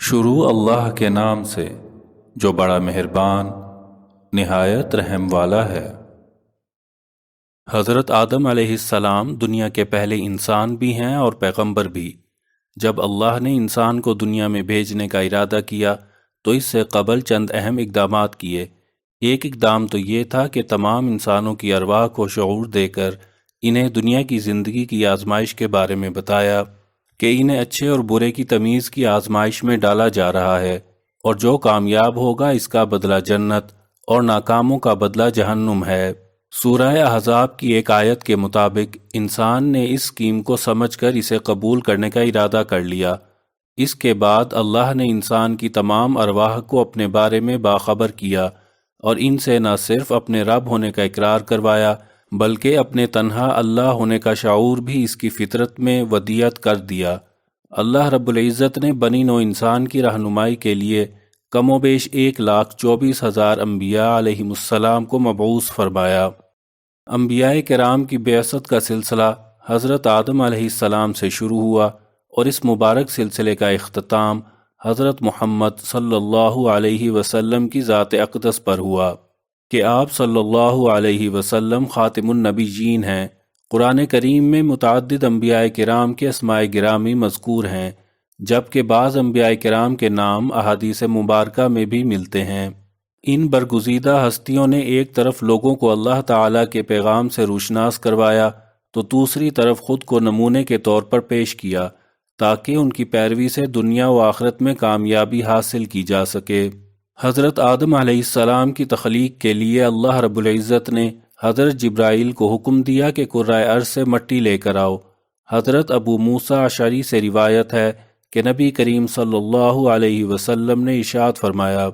شروع اللہ کے نام سے جو بڑا مہربان نہایت رحم والا ہے۔ حضرت آدم علیہ السلام دنیا کے پہلے انسان بھی ہیں اور پیغمبر بھی۔ جب اللہ نے انسان کو دنیا میں بھیجنے کا ارادہ کیا تو اس سے قبل چند اہم اقدامات کیے۔ ایک اقدام تو یہ تھا کہ تمام انسانوں کی ارواح کو شعور دے کر انہیں دنیا کی زندگی کی آزمائش کے بارے میں بتایا کہ انہیں اچھے اور برے کی تمیز کی آزمائش میں ڈالا جا رہا ہے، اور جو کامیاب ہوگا اس کا بدلہ جنت اور ناکاموں کا بدلہ جہنم ہے۔ سورہ احزاب کی ایک آیت کے مطابق انسان نے اس اسکیم کو سمجھ کر اسے قبول کرنے کا ارادہ کر لیا۔ اس کے بعد اللہ نے انسان کی تمام ارواح کو اپنے بارے میں باخبر کیا اور ان سے نہ صرف اپنے رب ہونے کا اقرار کروایا بلکہ اپنے تنہا اللہ ہونے کا شعور بھی اس کی فطرت میں ودیعت کر دیا۔ اللہ رب العزت نے بنی نوع انسان کی رہنمائی کے لیے کم و بیش 1,24,000 انبیاء علیہم السلام کو مبعوث فرمایا۔ انبیاء کرام کی بعثت کا سلسلہ حضرت آدم علیہ السلام سے شروع ہوا اور اس مبارک سلسلے کا اختتام حضرت محمد صلی اللہ علیہ وسلم کی ذات اقدس پر ہوا کہ آپ صلی اللہ علیہ وسلم خاتم النبیین ہیں۔ قرآن کریم میں متعدد انبیاء کرام کے اسماء گرامی مذکور ہیں، جبکہ بعض انبیاء کرام کے نام احادیث مبارکہ میں بھی ملتے ہیں۔ ان برگزیدہ ہستیوں نے ایک طرف لوگوں کو اللہ تعالیٰ کے پیغام سے روشناس کروایا تو دوسری طرف خود کو نمونے کے طور پر پیش کیا تاکہ ان کی پیروی سے دنیا و آخرت میں کامیابی حاصل کی جا سکے۔ حضرت آدم علیہ السلام کی تخلیق کے لیے اللہ رب العزت نے حضرت جبرائیل کو حکم دیا کہ کرۂ ارض سے مٹی لے کر آؤ۔ حضرت ابو موسیٰ اشعری سے روایت ہے کہ نبی کریم صلی اللہ علیہ وسلم نے ارشاد فرمایا،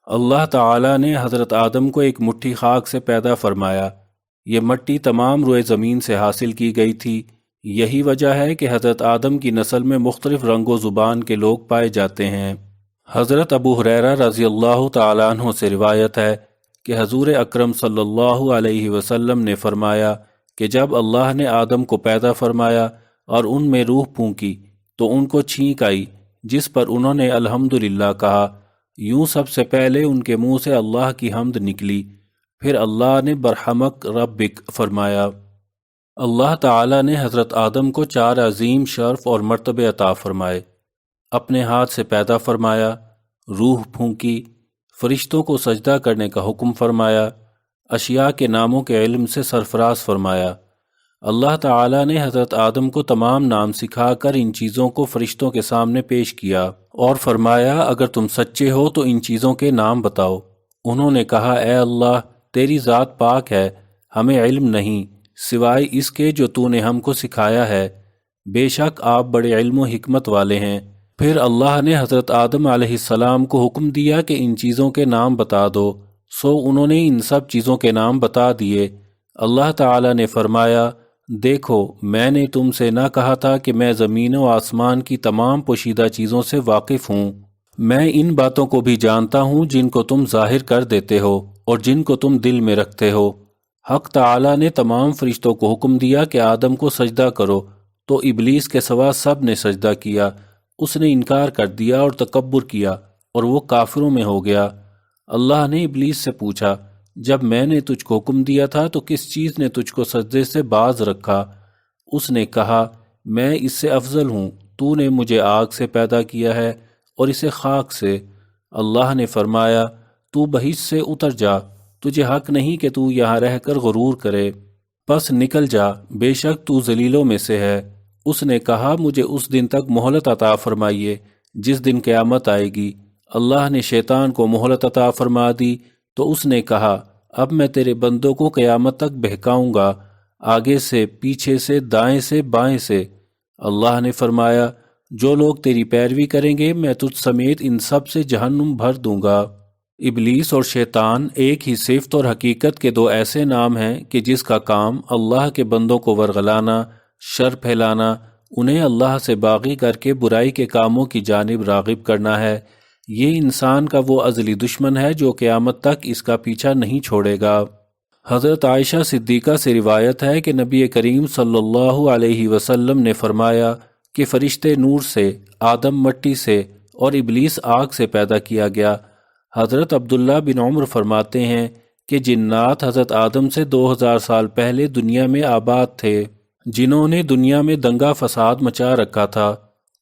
اللہ تعالیٰ نے حضرت آدم کو ایک مٹھی خاک سے پیدا فرمایا۔ یہ مٹی تمام روئے زمین سے حاصل کی گئی تھی۔ یہی وجہ ہے کہ حضرت آدم کی نسل میں مختلف رنگ و زبان کے لوگ پائے جاتے ہیں۔ حضرت ابو ہریرہ رضی اللہ تعالیٰ عنہ سے روایت ہے کہ حضور اکرم صلی اللہ علیہ وسلم نے فرمایا کہ جب اللہ نے آدم کو پیدا فرمایا اور ان میں روح پھونکی تو ان کو چھینک آئی، جس پر انہوں نے الحمدللہ کہا۔ یوں سب سے پہلے ان کے منہ سے اللہ کی حمد نکلی، پھر اللہ نے برحمک ربک فرمایا۔ اللہ تعالیٰ نے حضرت آدم کو 4 عظیم شرف اور مرتبے عطا فرمائے۔ اپنے ہاتھ سے پیدا فرمایا، روح پھونکی، فرشتوں کو سجدہ کرنے کا حکم فرمایا، اشیاء کے ناموں کے علم سے سرفراز فرمایا۔ اللہ تعالیٰ نے حضرت آدم کو تمام نام سکھا کر ان چیزوں کو فرشتوں کے سامنے پیش کیا اور فرمایا اگر تم سچے ہو تو ان چیزوں کے نام بتاؤ۔ انہوں نے کہا اے اللہ تیری ذات پاک ہے، ہمیں علم نہیں سوائے اس کے جو تو نے ہم کو سکھایا ہے، بے شک آپ بڑے علم و حکمت والے ہیں۔ پھر اللہ نے حضرت آدم علیہ السلام کو حکم دیا کہ ان چیزوں کے نام بتا دو، سو انہوں نے ان سب چیزوں کے نام بتا دیے۔ اللہ تعالیٰ نے فرمایا دیکھو میں نے تم سے نہ کہا تھا کہ میں زمین و آسمان کی تمام پوشیدہ چیزوں سے واقف ہوں، میں ان باتوں کو بھی جانتا ہوں جن کو تم ظاہر کر دیتے ہو اور جن کو تم دل میں رکھتے ہو۔ حق تعالیٰ نے تمام فرشتوں کو حکم دیا کہ آدم کو سجدہ کرو، تو ابلیس کے سوا سب نے سجدہ کیا۔ اس نے انکار کر دیا اور تکبر کیا اور وہ کافروں میں ہو گیا۔ اللہ نے ابلیس سے پوچھا جب میں نے تجھ کو حکم دیا تھا تو کس چیز نے تجھ کو سجدے سے باز رکھا؟ اس نے کہا میں اس سے افضل ہوں، تو نے مجھے آگ سے پیدا کیا ہے اور اسے خاک سے۔ اللہ نے فرمایا تو بہشت سے اتر جا، تجھے حق نہیں کہ تو یہاں رہ کر غرور کرے، پس نکل جا، بے شک تو ذلیلوں میں سے ہے۔ اس نے کہا مجھے اس دن تک مہلت عطا فرمائیے جس دن قیامت آئے گی۔ اللہ نے شیطان کو مہلت عطا فرما دی تو اس نے کہا اب میں تیرے بندوں کو قیامت تک بہکاؤں گا، آگے سے، پیچھے سے، دائیں سے، بائیں سے۔ اللہ نے فرمایا جو لوگ تیری پیروی کریں گے میں تجھ سمیت ان سب سے جہنم بھر دوں گا۔ ابلیس اور شیطان ایک ہی صفت اور حقیقت کے 2 ایسے نام ہیں کہ جس کا کام اللہ کے بندوں کو ورغلانا، شر پھیلانا، انہیں اللہ سے باغی کر کے برائی کے کاموں کی جانب راغب کرنا ہے۔ یہ انسان کا وہ ازلی دشمن ہے جو قیامت تک اس کا پیچھا نہیں چھوڑے گا۔ حضرت عائشہ صدیقہ سے روایت ہے کہ نبی کریم صلی اللہ علیہ وسلم نے فرمایا کہ فرشتے نور سے، آدم مٹی سے اور ابلیس آگ سے پیدا کیا گیا۔ حضرت عبداللہ بن عمر فرماتے ہیں کہ جنات حضرت آدم سے 2000 سال پہلے دنیا میں آباد تھے، جنہوں نے دنیا میں دنگا فساد مچا رکھا تھا۔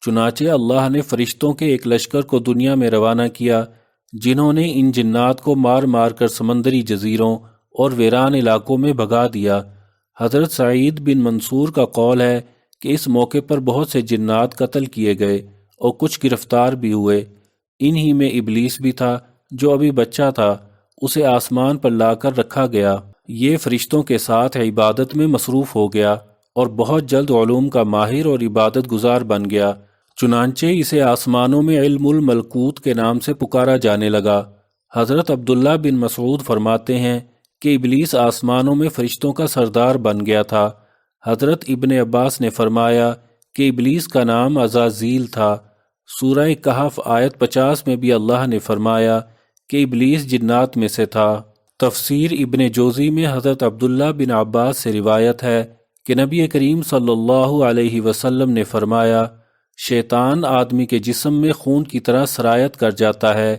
چنانچہ اللہ نے فرشتوں کے ایک لشکر کو دنیا میں روانہ کیا، جنہوں نے ان جنات کو مار مار کر سمندری جزیروں اور ویران علاقوں میں بھگا دیا۔ حضرت سعید بن منصور کا قول ہے کہ اس موقع پر بہت سے جنات قتل کیے گئے اور کچھ گرفتار بھی ہوئے۔ انہی میں ابلیس بھی تھا جو ابھی بچہ تھا، اسے آسمان پر لا کر رکھا گیا۔ یہ فرشتوں کے ساتھ عبادت میں مصروف ہو گیا اور بہت جلد علوم کا ماہر اور عبادت گزار بن گیا، چنانچہ اسے آسمانوں میں علم الملکوت کے نام سے پکارا جانے لگا۔ حضرت عبداللہ بن مسعود فرماتے ہیں کہ ابلیس آسمانوں میں فرشتوں کا سردار بن گیا تھا۔ حضرت ابن عباس نے فرمایا کہ ابلیس کا نام عزازیل تھا۔ سورہ کہف آیت 50 میں بھی اللہ نے فرمایا کہ ابلیس جنات میں سے تھا۔ تفسیر ابن جوزی میں حضرت عبداللہ بن عباس سے روایت ہے کہ نبی کریم صلی اللہ علیہ وسلم نے فرمایا، شیطان آدمی کے جسم میں خون کی طرح سرایت کر جاتا ہے،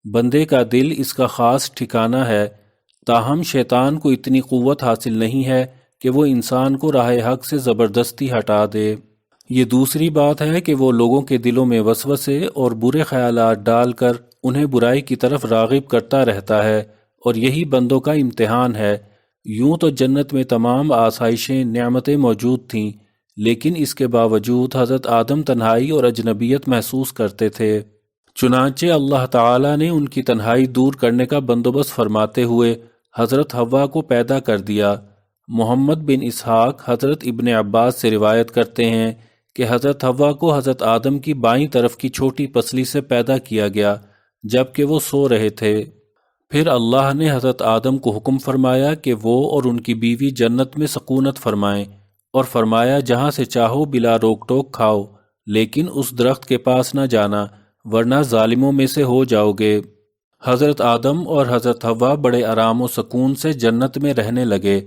بندے کا دل اس کا خاص ٹھکانہ ہے، تاہم شیطان کو اتنی قوت حاصل نہیں ہے کہ وہ انسان کو راہ حق سے زبردستی ہٹا دے۔ یہ دوسری بات ہے کہ وہ لوگوں کے دلوں میں وسوسے اور برے خیالات ڈال کر انہیں برائی کی طرف راغب کرتا رہتا ہے، اور یہی بندوں کا امتحان ہے۔ یوں تو جنت میں تمام آسائشیں نعمتیں موجود تھیں، لیکن اس کے باوجود حضرت آدم تنہائی اور اجنبیت محسوس کرتے تھے۔ چنانچہ اللہ تعالیٰ نے ان کی تنہائی دور کرنے کا بندوبست فرماتے ہوئے حضرت حوا کو پیدا کر دیا۔ محمد بن اسحاق حضرت ابن عباس سے روایت کرتے ہیں کہ حضرت حوا کو حضرت آدم کی بائیں طرف کی چھوٹی پسلی سے پیدا کیا گیا جبکہ وہ سو رہے تھے۔ پھر اللہ نے حضرت آدم کو حکم فرمایا کہ وہ اور ان کی بیوی جنت میں سکونت فرمائیں، اور فرمایا جہاں سے چاہو بلا روک ٹوک کھاؤ، لیکن اس درخت کے پاس نہ جانا ورنہ ظالموں میں سے ہو جاؤ گے۔ حضرت آدم اور حضرت حوا بڑے آرام و سکون سے جنت میں رہنے لگے۔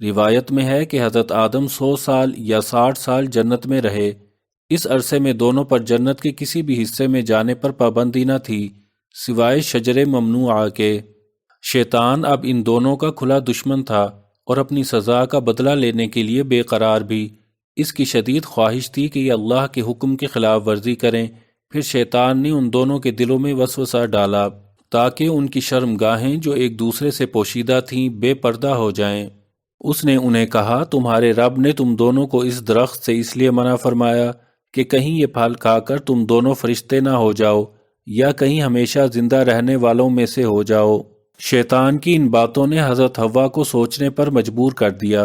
روایت میں ہے کہ حضرت آدم 100 سال یا 60 سال جنت میں رہے۔ اس عرصے میں دونوں پر جنت کے کسی بھی حصے میں جانے پر پابندی نہ تھی سوائے شجر ممنوعہ کے۔ شیطان اب ان دونوں کا کھلا دشمن تھا اور اپنی سزا کا بدلہ لینے کے لیے بے قرار بھی۔ اس کی شدید خواہش تھی کہ یہ اللہ کے حکم کی خلاف ورزی کریں۔ پھر شیطان نے ان دونوں کے دلوں میں وسوسہ ڈالا تاکہ ان کی شرمگاہیں جو ایک دوسرے سے پوشیدہ تھیں بے پردہ ہو جائیں۔ اس نے انہیں کہا، تمہارے رب نے تم دونوں کو اس درخت سے اس لیے منع فرمایا کہ کہیں یہ پھل کھا کر تم دونوں فرشتے نہ ہو جاؤ یا کہیں ہمیشہ زندہ رہنے والوں میں سے ہو جاؤ۔ شیطان کی ان باتوں نے حضرت حوا کو سوچنے پر مجبور کر دیا،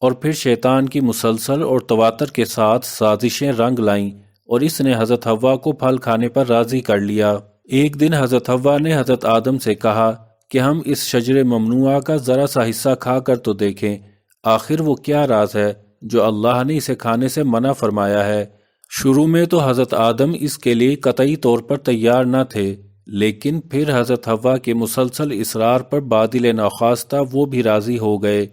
اور پھر شیطان کی مسلسل اور تواتر کے ساتھ سازشیں رنگ لائیں اور اس نے حضرت حوا کو پھل کھانے پر راضی کر لیا۔ ایک دن حضرت حوا نے حضرت آدم سے کہا کہ ہم اس شجر ممنوعہ کا ذرا سا حصہ کھا کر تو دیکھیں، آخر وہ کیا راز ہے جو اللہ نے اسے کھانے سے منع فرمایا ہے۔ شروع میں تو حضرت آدم اس کے لیے قطعی طور پر تیار نہ تھے، لیکن پھر حضرت حوا کے مسلسل اصرار پر بادل ناخواستہ وہ بھی راضی ہو گئے۔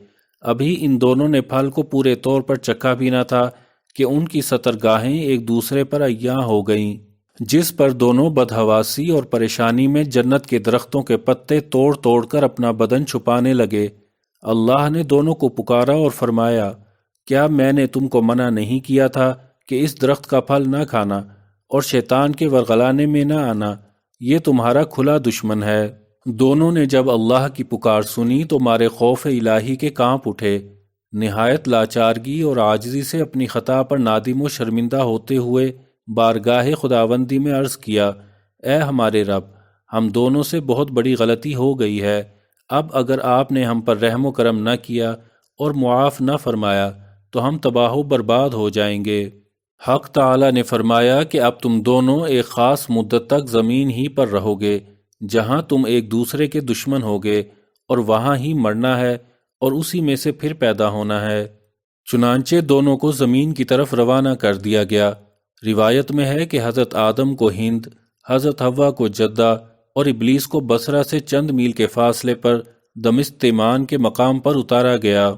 ابھی ان دونوں نے پھل کو پورے طور پر چکھا بھی نہ تھا کہ ان کی سطرگاہیں ایک دوسرے پر عیاں ہو گئیں، جس پر دونوں بدحواسی اور پریشانی میں جنت کے درختوں کے پتے توڑ توڑ کر اپنا بدن چھپانے لگے۔ اللہ نے دونوں کو پکارا اور فرمایا، کیا میں نے تم کو منع نہیں کیا تھا کہ اس درخت کا پھل نہ کھانا اور شیطان کے ورغلانے میں نہ آنا؟ یہ تمہارا کھلا دشمن ہے۔ دونوں نے جب اللہ کی پکار سنی تو مارے خوف الہی کے کانپ اٹھے۔ نہایت لاچارگی اور عاجزی سے اپنی خطا پر نادم و شرمندہ ہوتے ہوئے بارگاہ خداوندی میں عرض کیا، اے ہمارے رب، ہم دونوں سے بہت بڑی غلطی ہو گئی ہے۔ اب اگر آپ نے ہم پر رحم و کرم نہ کیا اور معاف نہ فرمایا تو ہم تباہ و برباد ہو جائیں گے۔ حق تعالی نے فرمایا کہ اب تم دونوں ایک خاص مدت تک زمین ہی پر رہو گے جہاں تم ایک دوسرے کے دشمن ہوگے، اور وہاں ہی مرنا ہے اور اسی میں سے پھر پیدا ہونا ہے۔ چنانچہ دونوں کو زمین کی طرف روانہ کر دیا گیا۔ روایت میں ہے کہ حضرت آدم کو ہند، حضرت حوا کو جدہ اور ابلیس کو بصرہ سے چند میل کے فاصلے پر دمشق تیمان کے مقام پر اتارا گیا۔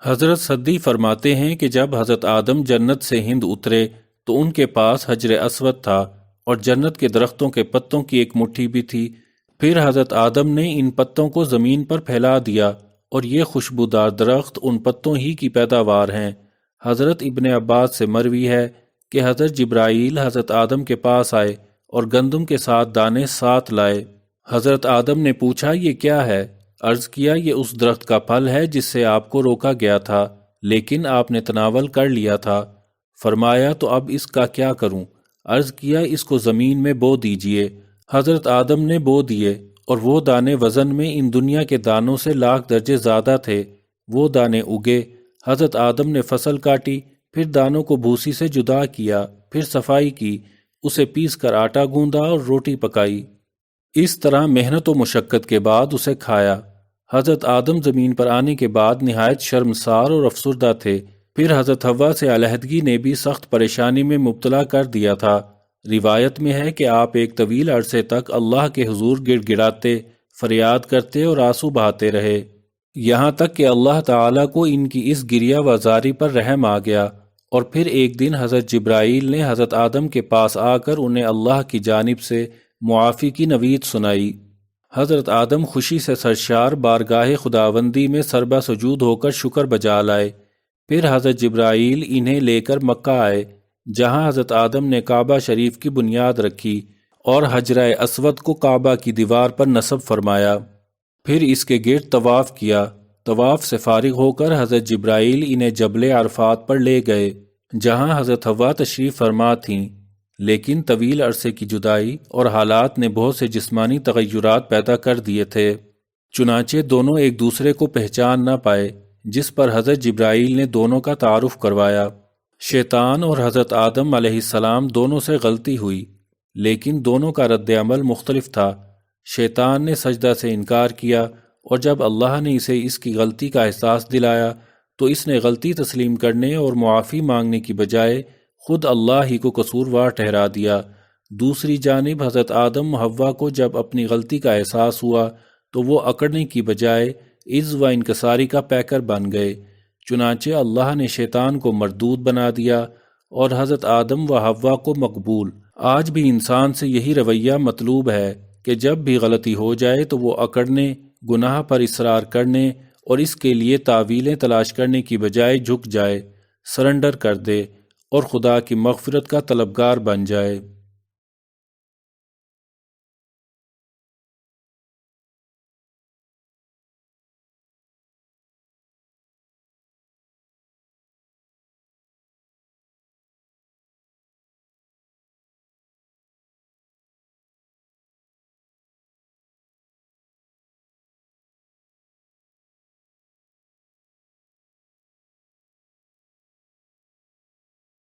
حضرت سدی فرماتے ہیں کہ جب حضرت آدم جنت سے ہند اترے تو ان کے پاس حجر اسود تھا اور جنت کے درختوں کے پتوں کی ایک مٹھی بھی تھی۔ پھر حضرت آدم نے ان پتوں کو زمین پر پھیلا دیا اور یہ خوشبودار درخت ان پتوں ہی کی پیداوار ہیں۔ حضرت ابن عباس سے مروی ہے کہ حضرت جبرائیل حضرت آدم کے پاس آئے اور گندم کے ساتھ دانے ساتھ لائے۔ حضرت آدم نے پوچھا یہ کیا ہے؟ عرض کیا یہ اس درخت کا پھل ہے جس سے آپ کو روکا گیا تھا لیکن آپ نے تناول کر لیا تھا۔ فرمایا تو اب اس کا کیا کروں؟ عرض کیا اس کو زمین میں بو دیجئے۔ حضرت آدم نے بو دیے اور وہ دانے وزن میں ان دنیا کے دانوں سے لاکھ درجے زیادہ تھے۔ وہ دانے اگے، حضرت آدم نے فصل کاٹی، پھر دانوں کو بھوسی سے جدا کیا، پھر صفائی کی، اسے پیس کر آٹا گوندا اور روٹی پکائی۔ اس طرح محنت و مشقت کے بعد اسے کھایا۔ حضرت آدم زمین پر آنے کے بعد نہایت شرمسار اور افسردہ تھے۔ پھر حضرت حوا سے علیحدگی نے بھی سخت پریشانی میں مبتلا کر دیا تھا۔ روایت میں ہے کہ آپ ایک طویل عرصے تک اللہ کے حضور گڑ گڑاتے، فریاد کرتے اور آنسو بہاتے رہے، یہاں تک کہ اللہ تعالیٰ کو ان کی اس گریہ وزاری پر رحم آ گیا، اور پھر ایک دن حضرت جبرائیل نے حضرت آدم کے پاس آ کر انہیں اللہ کی جانب سے معافی کی نوید سنائی۔ حضرت آدم خوشی سے سرشار بارگاہ خداوندی میں سربہ سجود ہو کر شکر بجا لائے۔ پھر حضرت جبرائیل انہیں لے کر مکہ آئے، جہاں حضرت آدم نے کعبہ شریف کی بنیاد رکھی اور حجرہ اسود کو کعبہ کی دیوار پر نصب فرمایا۔ پھر اس کے گرد طواف کیا۔ طواف سے فارغ ہو کر حضرت جبرائیل انہیں جبل عرفات پر لے گئے، جہاں حضرت حوا تشریف فرما تھیں، لیکن طویل عرصے کی جدائی اور حالات نے بہت سے جسمانی تغیرات پیدا کر دیے تھے، چنانچہ دونوں ایک دوسرے کو پہچان نہ پائے، جس پر حضرت جبرائیل نے دونوں کا تعارف کروایا۔ شیطان اور حضرت آدم علیہ السلام دونوں سے غلطی ہوئی، لیکن دونوں کا رد عمل مختلف تھا۔ شیطان نے سجدہ سے انکار کیا، اور جب اللہ نے اسے اس کی غلطی کا احساس دلایا تو اس نے غلطی تسلیم کرنے اور معافی مانگنے کی بجائے خود اللہ ہی کو قصوروار ٹھہرا دیا۔ دوسری جانب حضرت آدم و حوا کو جب اپنی غلطی کا احساس ہوا تو وہ اکڑنے کی بجائے عز و انکساری کا پیکر بن گئے، چنانچہ اللہ نے شیطان کو مردود بنا دیا اور حضرت آدم و حوا کو مقبول۔ آج بھی انسان سے یہی رویہ مطلوب ہے کہ جب بھی غلطی ہو جائے تو وہ اکڑنے، گناہ پر اصرار کرنے اور اس کے لیے تاویلیں تلاش کرنے کی بجائے جھک جائے، سرنڈر کر دے اور خدا کی مغفرت کا طلبگار بن جائے۔